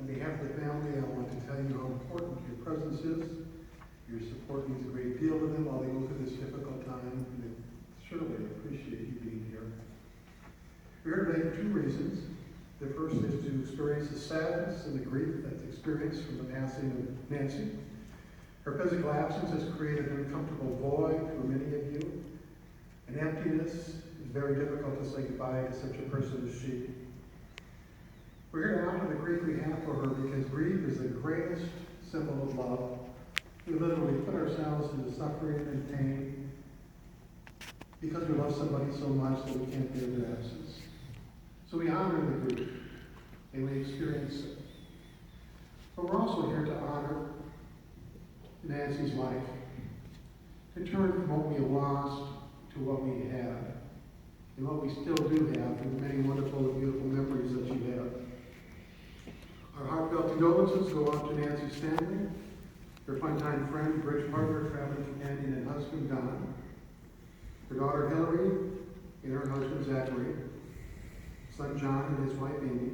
On behalf of the family, I want to tell you how important your presence is. Your support means a great deal to them while they go through this difficult time, and they surely appreciate you being here. We're here today for two reasons. The first is to experience the sadness and the grief that's experienced from the passing of Nancy. Her physical absence has created an uncomfortable void for many of you. An emptiness is very difficult to say goodbye to such a person as she. We're here to honor the grief we have for her because grief is the greatest symbol of love. We literally put ourselves into suffering and pain because we love somebody so much that we can't bear their absence. So we honor the grief and we experience it. But we're also here to honor Nancy's life, to turn from what we have lost to what we have, and what we still do have, and the many wonderful and beautiful memories that she had. Our heartfelt condolences go out to Nancy's family, her fun-time friend, bridge partner, traveling companion, and husband, Don, her daughter, Hillary, and her husband, Zachary, son, John, and his wife, Amy,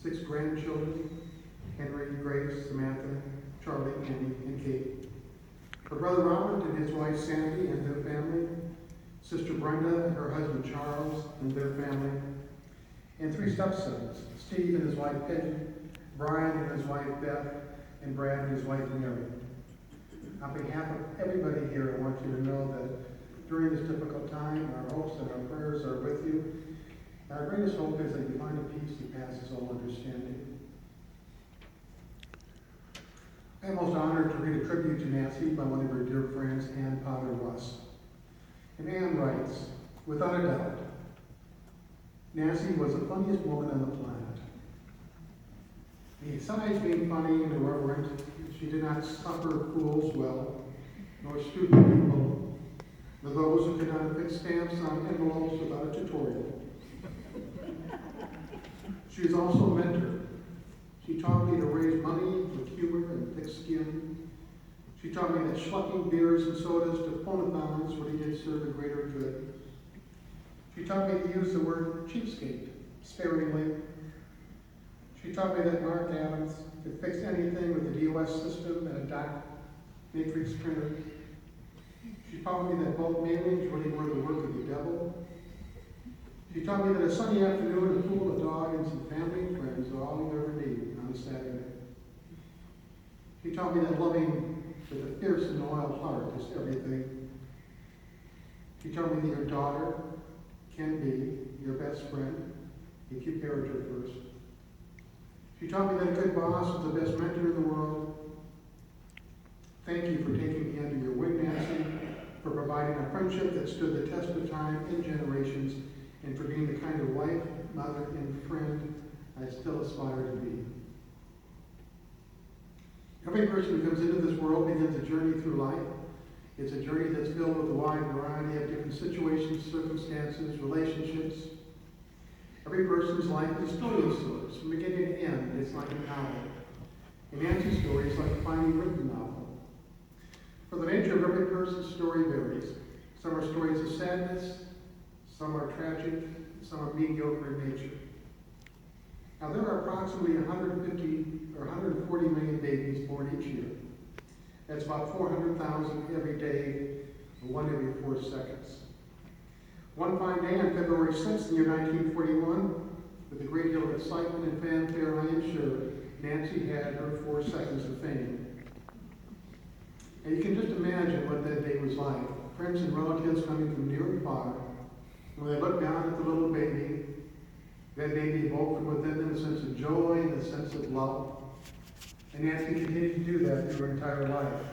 6 grandchildren, Henry, Grace, Samantha, Charlie, Annie, and Kate, her brother, Robert, and his wife, Sandy, and their family, sister, Brenda, and her husband, Charles, and their family, and 3 stepsons, Steve and his wife, Peggy, Brian and his wife, Beth, and Brad and his wife, Mary. On behalf of everybody here, I want you to know that during this difficult time, our hopes and our prayers are with you. And our greatest hope is that you find a peace that passes all understanding. I am most honored to read a tribute to Nancy by one of her dear friends, Ann Potter Russ. And Ann writes, without a doubt, Nancy was the funniest woman on the planet. Besides being funny and irreverent, she did not suffer fools well, nor stupid people, nor those who could not affix stamps on envelopes without a tutorial. She was also a mentor. She taught me to raise money with humor and thick skin. She taught me that schlepping beers and sodas to phonathons really did serve a greater good. She taught me to use the word cheapskate sparingly. She taught me that Mark Adams could fix anything with the DOS system and a dot matrix printer. She taught me that bulk mailings really were the work of the devil. She taught me that a sunny afternoon, a pool, a dog, and some family and friends are all you ever need on a Saturday. She taught me that loving with a fierce and loyal heart is everything. She told me that your daughter can be your best friend if you parent her first. She taught me that a good boss is the best mentor in the world. Thank you for taking me under your wing, Nancy, for providing a friendship that stood the test of time and generations, and for being the kind of wife, mother, and friend I still aspire to be. Every person who comes into this world begins a journey through life. It's a journey that's filled with a wide variety of different situations, circumstances, relationships. Every person's life is a story of sorts. From beginning to end, it's like a novel. And Nancy's story is like a finely written novel. For the nature of every person's story varies. Some are stories of sadness, some are tragic, some are mediocre in nature. Now, there are approximately 150 or 140 million babies born each year. That's about 400,000 every day, or 1 every 4 seconds. One fine day on February 6th in the year 1941, with a great deal of excitement and fanfare, I am sure, Nancy had her 4 seconds of fame. And you can just imagine what that day was like. Friends and relatives coming from near and far. And when they looked down at the little baby, that baby evoked from within them a sense of joy and a sense of love. And Nancy continued to do that through her entire life.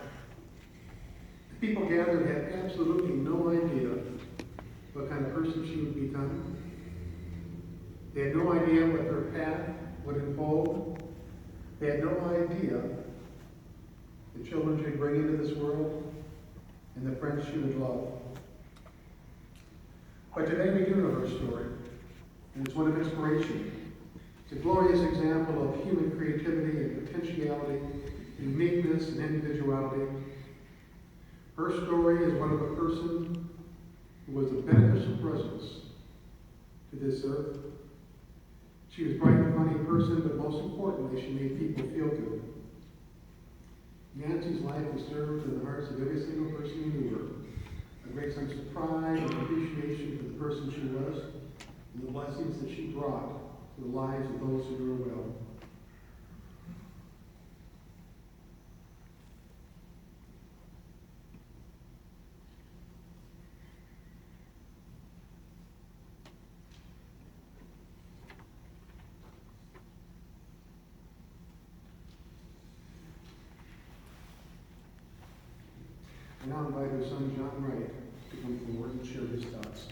The people gathered had absolutely no idea what kind of person she would become. They had no idea what her path would unfold. They had no idea the children she would bring into this world and the friends she would love. But today we do know her story, and it's one of inspiration. It's a glorious example of human creativity and potentiality, uniqueness and individuality. Her story is one of a person who was a beneficial presence to this earth. She was a bright and funny person, but most importantly, she made people feel good. Nancy's life preserved in the hearts of every single person who knew her. A great sense of pride and appreciation for the person she was, and the blessings that she brought to the lives of those who knew her well. I now invite her son, John Wright, to come forward and share his thoughts.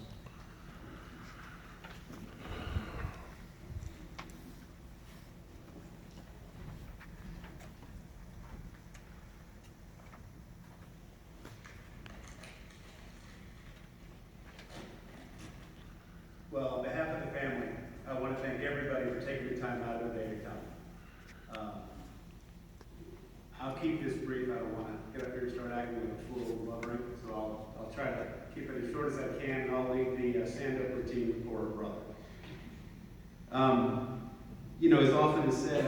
Well, on behalf of the family, I want to thank everybody for taking the time out of their day to come. I'll keep this brief. I don't want to get up here and start acting like a fool and blubbering, so I'll try to keep it as short as I can, and I'll leave the stand-up routine for her brother. As often is said,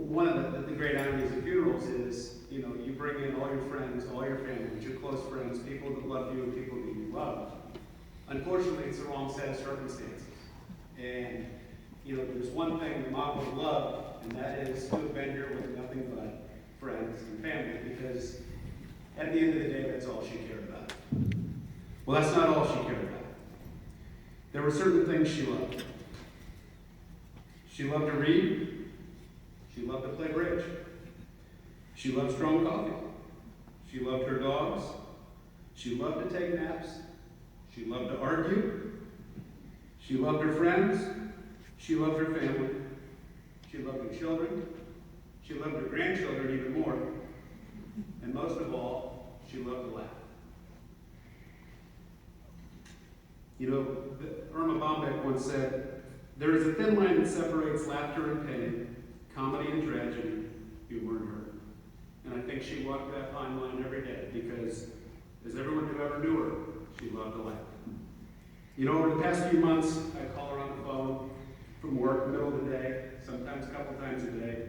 one of the great ironies of funerals is, you bring in all your friends, all your family, your close friends, people that love you and people that you love. Unfortunately, it's the wrong set of circumstances. And, there's one thing that Mom would love, and that is to have been here with nothing but friends and family, because at the end of the day, that's all she cared about. Well, that's not all she cared about. There were certain things she loved. She loved to read. She loved to play bridge. She loved strong coffee. She loved her dogs. She loved to take naps. She loved to argue. She loved her friends. She loved her family. She loved her children. She loved her grandchildren even more. And most of all, she loved to laugh. Irma Bombeck once said, "There is a thin line that separates laughter and pain, comedy and tragedy, humor and hurt." And I think she walked that fine line every day because, as everyone who ever knew her, she loved to laugh. Over the past few months, I call her on the phone from work, middle of the day, sometimes a couple times a day.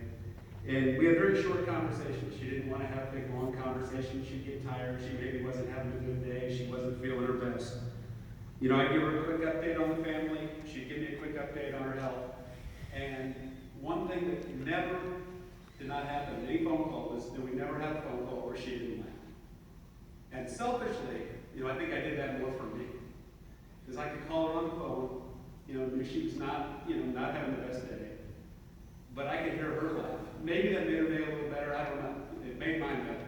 And we had very short conversations. She didn't want to have big, long conversations. She'd get tired. She maybe wasn't having a good day. She wasn't feeling her best. I'd give her a quick update on the family. She'd give me a quick update on her health. And one thing that never did not happen in any phone call was that we never had a phone call where she didn't laugh. And selfishly, I think I did that more for me. Because I could call her on the phone, knew she was not having the best day. But I could hear her laugh. Maybe that made her day a little better, I don't know. It made mine better.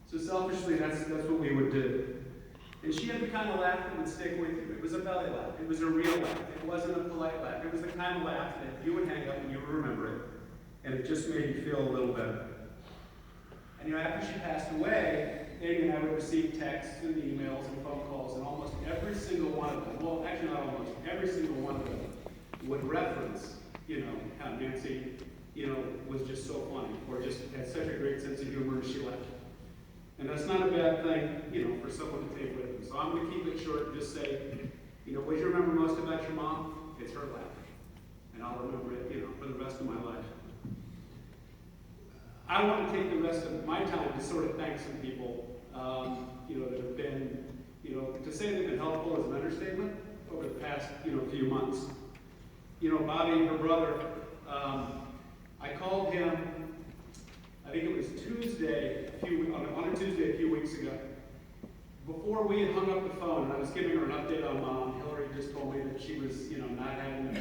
So selfishly, that's what we would do. And she had the kind of laugh that would stick with you. It was a belly laugh. It was a real laugh. It wasn't a polite laugh. It was the kind of laugh that you would hang up and you would remember it. And it just made you feel a little better. And after she passed away, Amy and I would receive texts and emails and phone calls, and almost every single one of them, well, actually not almost, every single one of them would reference, how Nancy, was just so funny, or just had such a great sense of humor as she left. And that's not a bad thing, for someone to take with them. So I'm going to keep it short and just say, what you remember most about your mom? It's her laugh. And I'll remember it, for the rest of my life. I want to take the rest of my time to sort of thank some people, that have been, to say they've been helpful is an understatement over the past, few months. Bobby, her brother, I called him, I think it was Tuesday, on a Tuesday a few weeks ago. Before we had hung up the phone, and I was giving her an update on Mom, Hillary just told me that she was, not having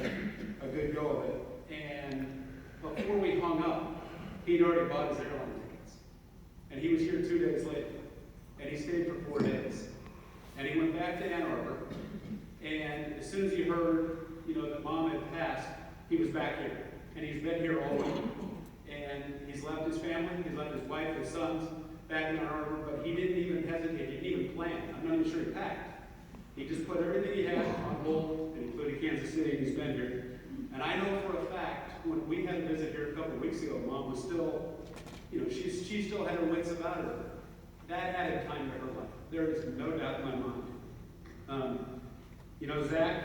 a good go of it. And before we hung up, he'd already bought his airline tickets. And he was here 2 days later. And he stayed for 4 days. And he went back to Ann Arbor. And as soon as he heard, that Mom had passed, he was back here. And he's been here all week. And he's left his family, he's left his wife, his sons back in Ann Arbor, but he didn't even hesitate, he didn't even plan. I'm not even sure he packed. He just put everything he had on hold, including Kansas City, and he's been here. And I know for a fact, when we had a visit here a couple of weeks ago, Mom was still, she still had her wits about her. That added time to her life. There is no doubt in my mind. Zach,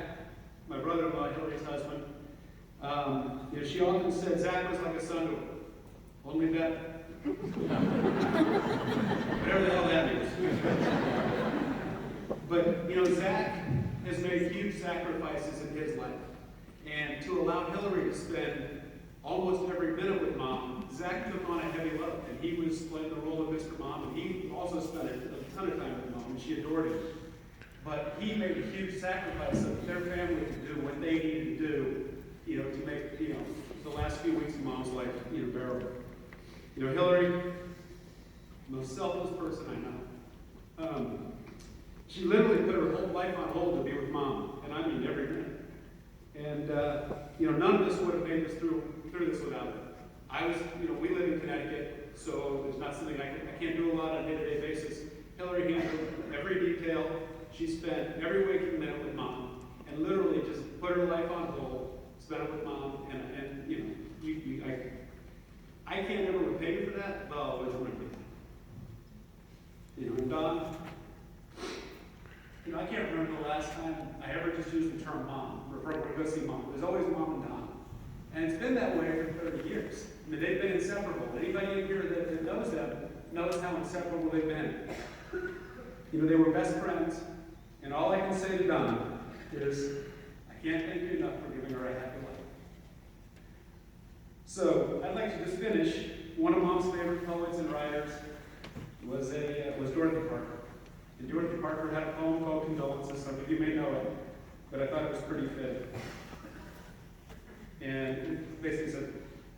my brother-in-law, Hillary's husband, she often said Zach was like a son to her, only better. Whatever the hell that means. But, Zach has made huge sacrifices in his life. And to allow Hillary to spend almost every minute with Mom, Zach took on a heavy load. And he was playing the role of Mr. Mom, and he also spent a ton of time with Mom, and she adored him. But he made a huge sacrifice of their family to do what they needed to do, to make, the last few weeks of Mom's life, bearable. Hillary, most selfless person I know. She literally put her whole life on hold to be with Mom, and I mean every minute. And, none of this would have made us through this without her. We live in Connecticut, so it's not something I can't do a lot on a day-to-day basis. Hillary handled every detail. She spent every waking minute with Mom, and literally just put her life on hold, spent it with Mom, and I can't ever repay you for that, but I'll always remember that. And Don, I can't remember the last time I ever just used the term Mom, referring to go see Mom. There's always Mom and Don. And it's been that way for 30 years. I mean, they've been inseparable. Anybody in here that knows them knows how inseparable they've been. They were best friends, and all I can say to Don is, I can't thank you enough for giving her a happy life. So, I'd like to just finish. One of Mom's favorite poets and writers was Dorothy Parker. And Dorothy Parker had a poem called Condolences. Some of you may know it, but I thought it was pretty fitting. And it basically said,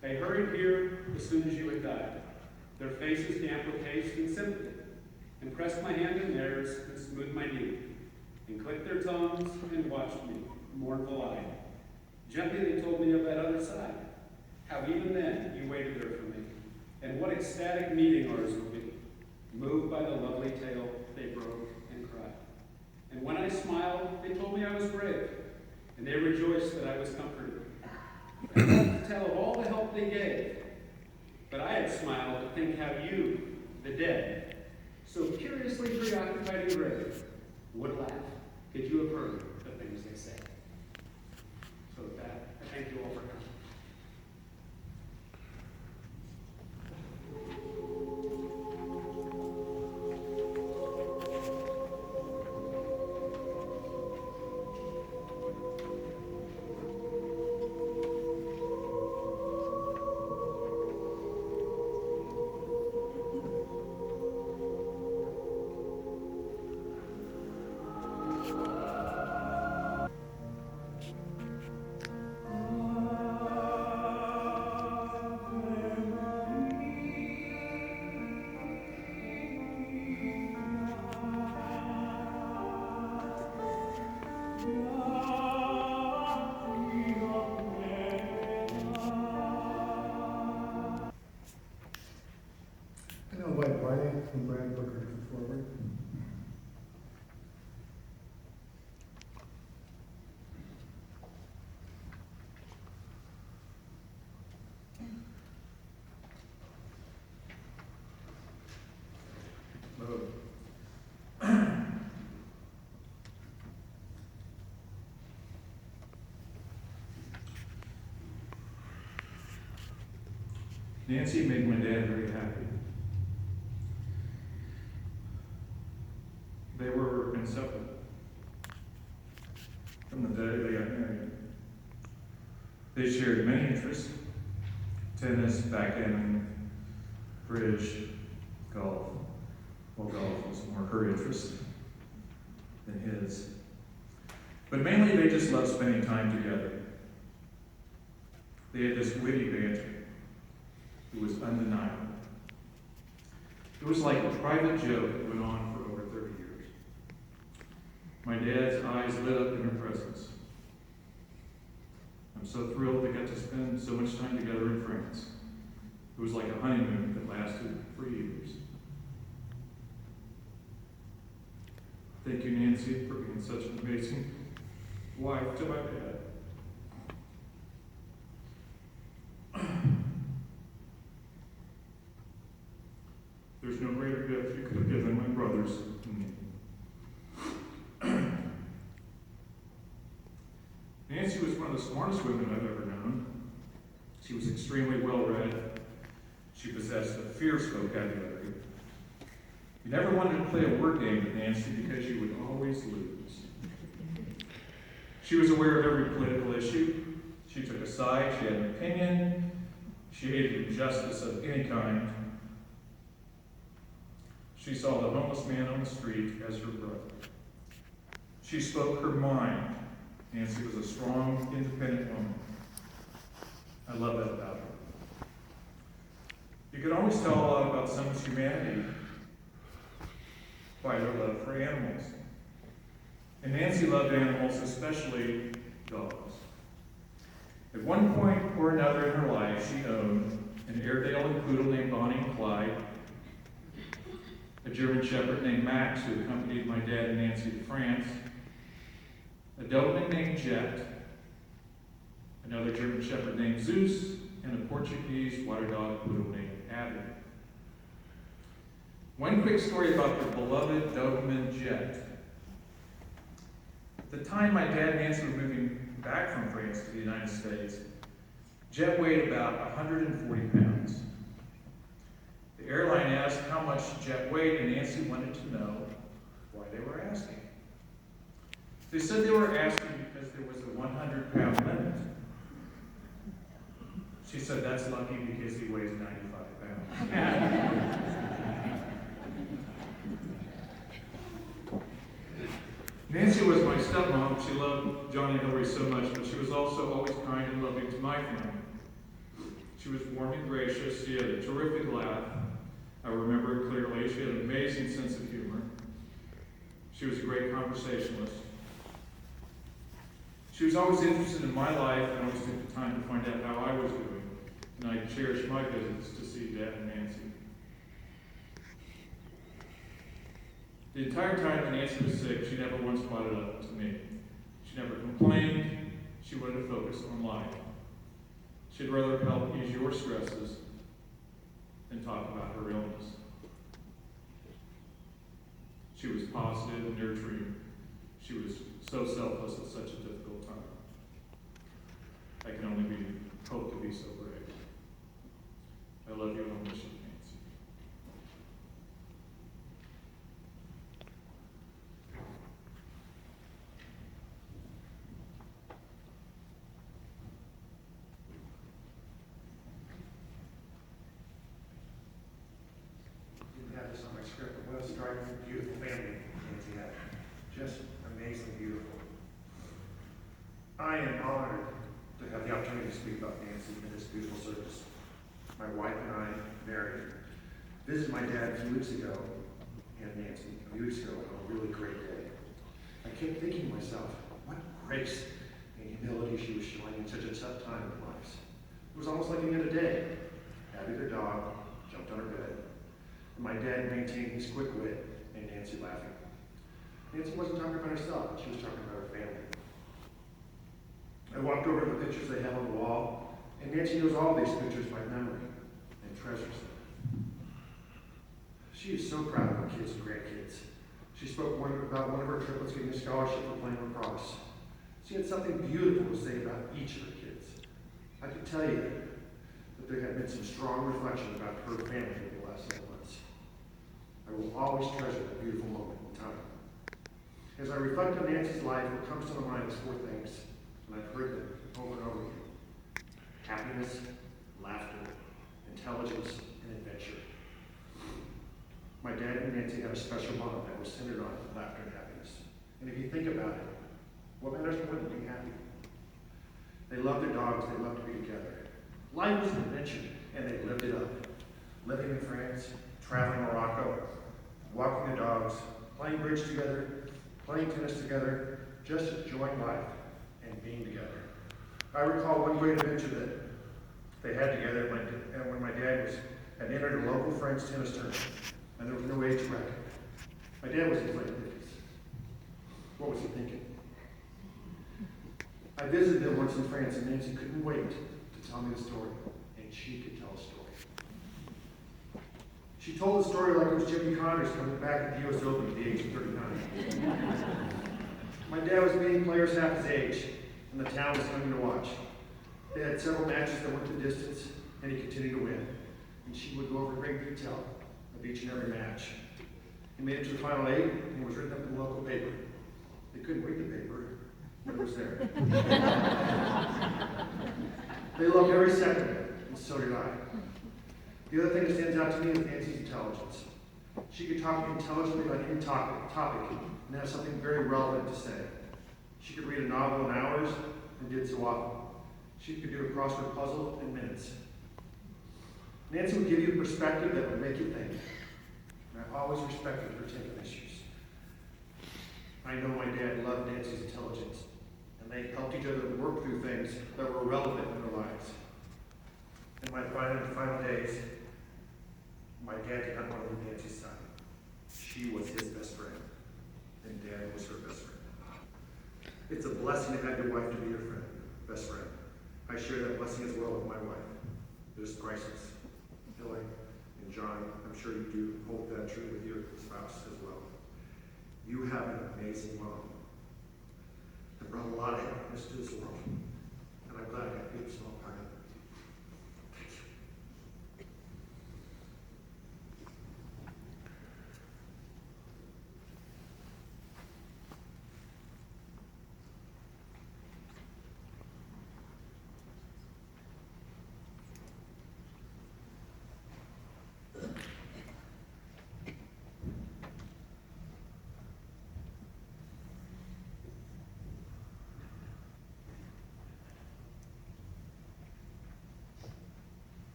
they hurried here as soon as you had died, their faces damp with haste and sympathy, and pressed my hand in theirs and smoothed my knee, and clicked their tongues and watched me, mournful-eyed. Gently they told me of that other side, how even then you waited there for me, and what ecstatic meeting ours would be, moved by the lovely tale they broke and cried. And when I smiled, they told me I was brave, and they rejoiced that I was comforted. I loved to tell of all the help they gave, but I had smiled to think how you, the dead, so curiously preoccupied and grave, would laugh, could you have heard the things they say. So with that, I thank you all for coming. From Brooker to come forward. Nancy made my dad very happy. They were inseparable from the day they got married. They shared many interests: tennis, backgammon, bridge, golf. Well, golf was more her interest than his. But mainly they just loved spending time together. They had this witty banter. It was undeniable. It was like a private joke that went on for over 30 years. My dad's eyes lit up in her presence. I'm so thrilled they got to spend so much time together in France. It was like a honeymoon that lasted for years. Thank you, Nancy, for being such an amazing wife to my dad. There's no greater gift you could have given my brothers than me. the smartest women I've ever known. She was extremely well-read. She possessed a fierce vocabulary. You never wanted to play a word game with Nancy because you would always lose. She was aware of every political issue. She took a side. She had an opinion. She hated injustice of any kind. She saw the homeless man on the street as her brother. She spoke her mind. Nancy was a strong, independent woman. I love that about her. You could always tell a lot about someone's humanity by their love for animals. And Nancy loved animals, especially dogs. At one point or another in her life, she owned an Airedale and Poodle named Bonnie and Clyde, a German Shepherd named Max, who accompanied my dad and Nancy to France, a Doberman named Jet, another German Shepherd named Zeus, and a Portuguese water dog poodle named Abby. One quick story about the beloved Doberman Jet. At the time my dad and Nancy were moving back from France to the United States, Jet weighed about 140 pounds. The airline asked how much Jet weighed, and Nancy wanted to know why they were asking. They said they were asking because there was a 100-pound limit. She said, "That's lucky because he weighs 95 pounds." Nancy was my stepmom. She loved Johnny and Hillary so much, but she was also always kind and loving to my family. She was warm and gracious. She had a terrific laugh. I remember it clearly. She had an amazing sense of humor. She was a great conversationalist. She was always interested in my life and always took the time to find out how I was doing. And I cherished my visits to see Dad and Nancy. The entire time that Nancy was sick, she never once brought it up to me. She never complained. She wanted to focus on life. She'd rather help ease your stresses than talk about her illness. She was positive and nurturing. She was so selfless at such a difficult time. I can only hope to be so brave. I love you and I'll miss you, Nancy. Didn't have this on my script, but what a striking, beautiful family Nancy had. Just amazingly beautiful. I am honored to have the opportunity to speak about Nancy in this beautiful service. My wife and I married. Visited my dad a few weeks ago, and Nancy a few weeks ago on a really great day. I kept thinking to myself, what grace and humility she was showing in such a tough time in our lives. It was almost like any other day. Abby, their dog, jumped on her bed, and my dad maintained his quick wit and Nancy laughing. Nancy wasn't talking about herself, she was talking about her family. I walked over to the pictures they have on the wall, and Nancy knows all these pictures by memory and treasures them. She is so proud of her kids and grandkids. She spoke about one of her triplets getting a scholarship for playing lacrosse. She had something beautiful to say about each of her kids. I can tell you that there have been some strong reflection about her family over the last several months. I will always treasure that beautiful moment in time. As I reflect on Nancy's life, what comes to my mind is four things, and I've heard them over and over again. Happiness, laughter, intelligence, and adventure. My dad and Nancy had a special bond that was centered on laughter and happiness. And if you think about it, what matters more than being happy? They loved their dogs, they loved to be together. Life was an adventure, and they lived it up. Living in France, traveling Morocco, walking the dogs, playing bridge together, playing tennis together, just enjoying life and being together. I recall one great adventure that they had together when my dad had entered a local French tennis tournament, and there was no age bracket. My dad was in his late 50s. What was he thinking? I visited them once in France, and Nancy couldn't wait to tell me the story, and she could tell a story. She told the story like it was Jimmy Connors coming back at the U.S. Open at the age of 39. My dad was meeting players half his age. and the town was coming to watch. They had several matches that went the distance, and he continued to win. And she would go over great detail of each and every match. He made it to the final 8 and was written up in the local paper. They couldn't read the paper, but it was there. They loved every second of it, and so did I. The other thing that stands out to me is Nancy's intelligence. She could talk intelligently about any topic and have something very relevant to say. She could read a novel in hours and did so often. She could do a crossword puzzle in minutes. Nancy would give you a perspective that would make you think. And I always respected her take on issues. I know my dad loved Nancy's intelligence, and they helped each other work through things that were relevant in their lives. In my final days, my dad did not want to leave Nancy's side. She was his best friend, and Dad was her best friend. It's a blessing to have your wife to be your friend, best friend. I share that blessing as well with my wife. It is priceless. Billy and John, I'm sure you do hold that true with your spouse as well. You have an amazing mom that brought a lot of happiness to this world, and I'm glad I got to be a small part of it. Thank you.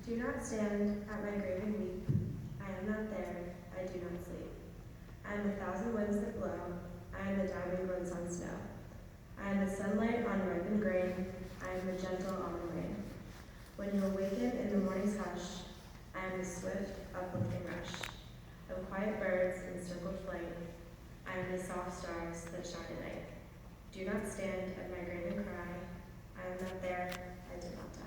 Do not stand at my grave and weep. I am not there, I do not sleep. I am 1,000 winds that blow. I am the diamond glints on snow. I am the sunlight on ripened grain. I am the gentle autumn rain. When you awaken in the morning's hush, I am the swift, uplifting rush of quiet birds in circled flight. I am the soft stars that shine at night. Do not stand at my grave and cry. I am not there, I did not die.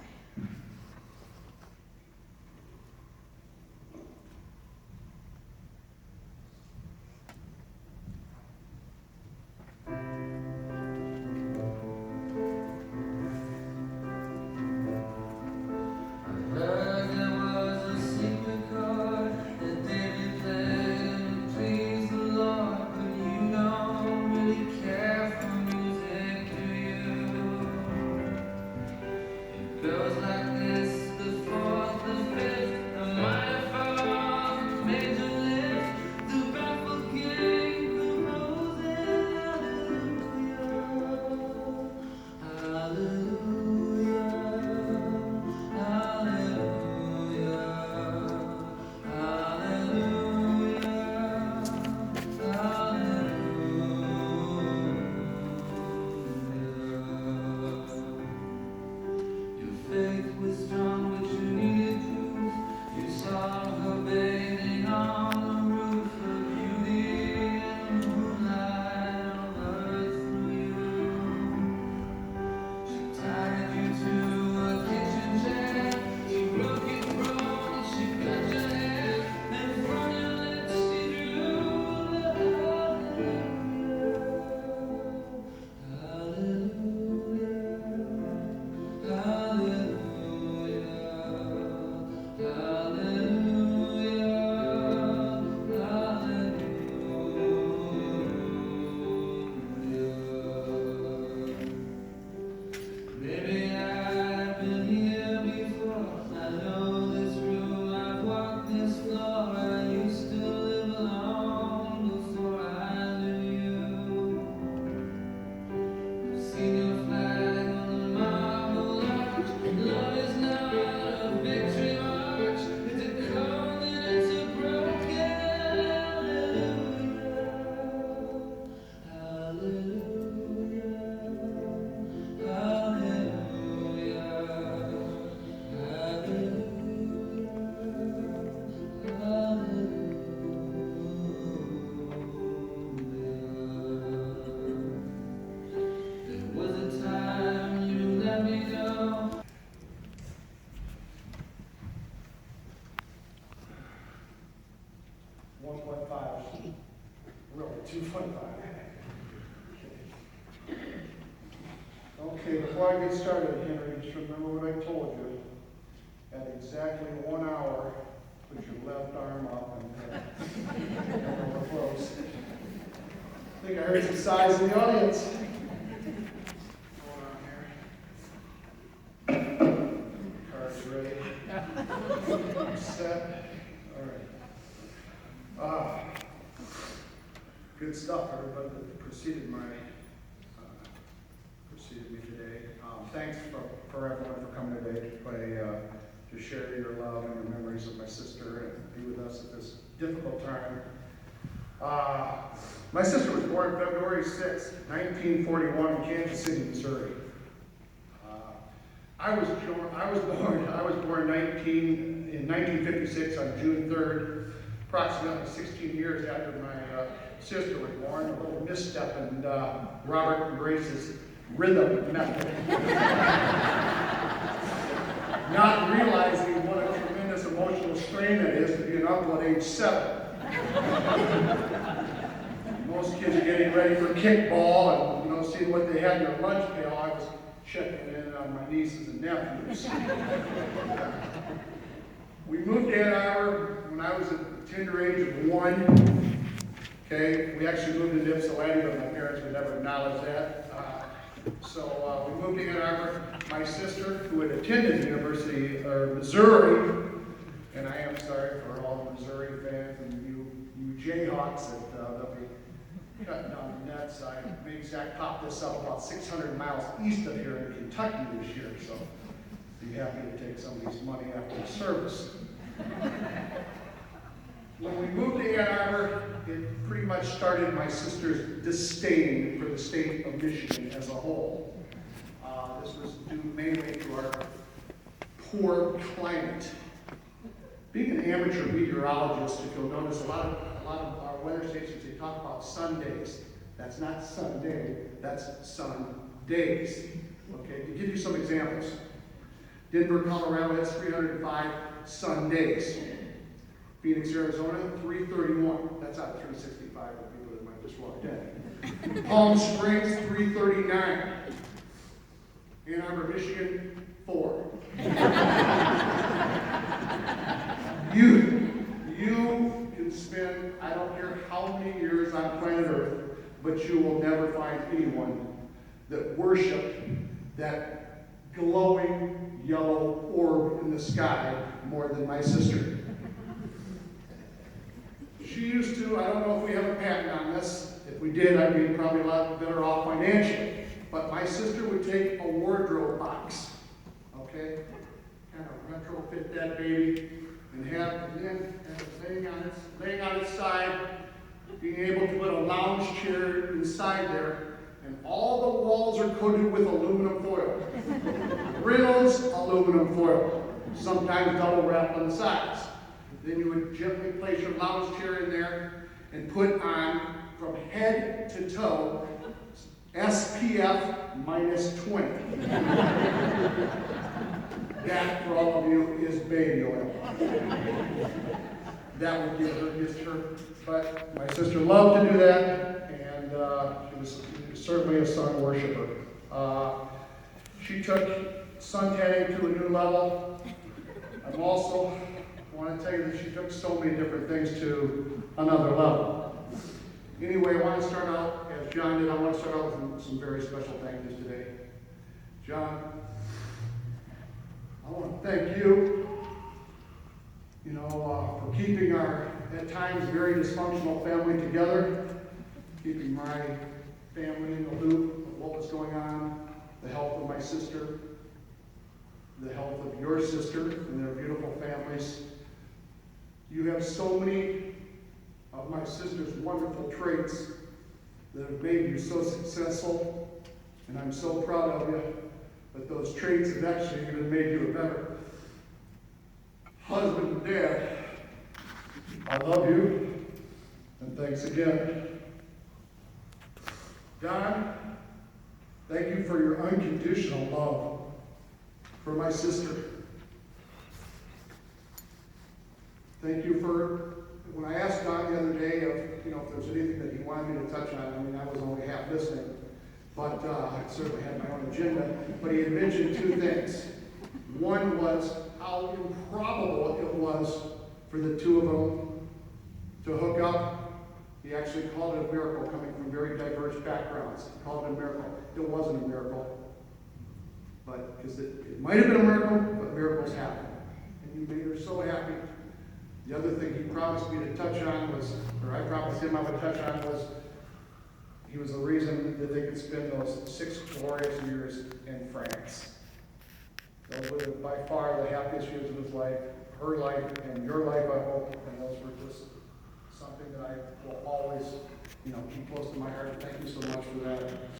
Faith Okay, before I get started, Henry, just remember what I told you. At exactly 1 hour, put your left arm up and elbow close. I think I heard some sighs in the audience. Going on here. Cards ready. Set. All right. Good stuff, everybody that preceded me today. Thanks for everyone for coming today to share your love and your memories of my sister and be with us at this difficult time. My sister was born February 6, 1941 in Kansas City, Missouri. I was born in 1956 on June 3rd, approximately 16 years after my sister was born. A little misstep in Robert and Grace's rhythm method. Not realizing what a tremendous emotional strain it is to be an uncle at age 7. Most kids are getting ready for kickball and seeing what they had in their lunch pail. I was checking in on my nieces and nephews. We moved to Ann Arbor when I was at the tender age of 1. Okay, we actually moved to Ypsilanti, but my parents would never acknowledge that. So we moved to Ann Arbor. My sister, who had attended the University of Missouri, and I am sorry for all the Missouri fans and you Jayhawks that they'll be cutting down the nets. I made Zach pop this up about 600 miles east of here in Kentucky this year, so be happy to take somebody's money after the service. When we moved to Ann Arbor, it pretty much started my sister's disdain for the state of Michigan as a whole. This was due mainly to our poor climate. Being an amateur meteorologist, if you'll notice, a lot of our weather stations, they talk about sun days. That's not Sunday, that's sun days. Okay, to give you some examples. Denver, Colorado has 305 sun days. Phoenix, Arizona, 331. That's out of 365 for people that might just walk in. Palm Springs, 339. Ann Arbor, Michigan, 4. You can spend, I don't care how many years on planet Earth, but you will never find anyone that worshiped that glowing yellow orb in the sky more than my sister. She used to, I don't know if we have a patent on this. If we did, I'd be probably a lot better off financially. But my sister would take a wardrobe box, okay, kind of retrofit that baby, and have laying on its side, being able to put a lounge chair inside there, and all the walls are coated with aluminum foil. Reynolds aluminum foil, sometimes double wrapped on the sides. Then you would gently place your lounge chair in there and put on, from head to toe, SPF -20. That, for all of you, is baby oil. That would give her, but my sister loved to do that, and she was certainly a sun worshiper. She took suntanning to a new level. I'm also want to tell you that she took so many different things to another level. Anyway, I want to start out, as John did, I want to start out with some very special thank yous today. John, I want to thank you, for keeping our, at times, very dysfunctional family together, keeping my family in the loop of what was going on, the health of my sister, the health of your sister and their beautiful families. You have so many of my sister's wonderful traits that have made you so successful, and I'm so proud of you, but those traits have actually even made you a better husband and dad. I love you, and thanks again. Don, thank you for your unconditional love for my sister. Thank you for, when I asked Don the other day if there's anything that he wanted me to touch on, I was only half listening, but I certainly had my own agenda. But he had mentioned two things. One was how improbable it was for the two of them to hook up. He actually called it a miracle, coming from very diverse backgrounds. He called it a miracle. It wasn't a miracle. But because it might have been a miracle, but miracles happen. And you made her so happy. The other thing he promised me to touch on was, or I promised him I would touch on was, he was the reason that they could spend those 6 glorious years in France. Those were by far the happiest years of his life, her life, and your life, I hope. And those were just something that I will always, keep close to my heart. Thank you so much for that.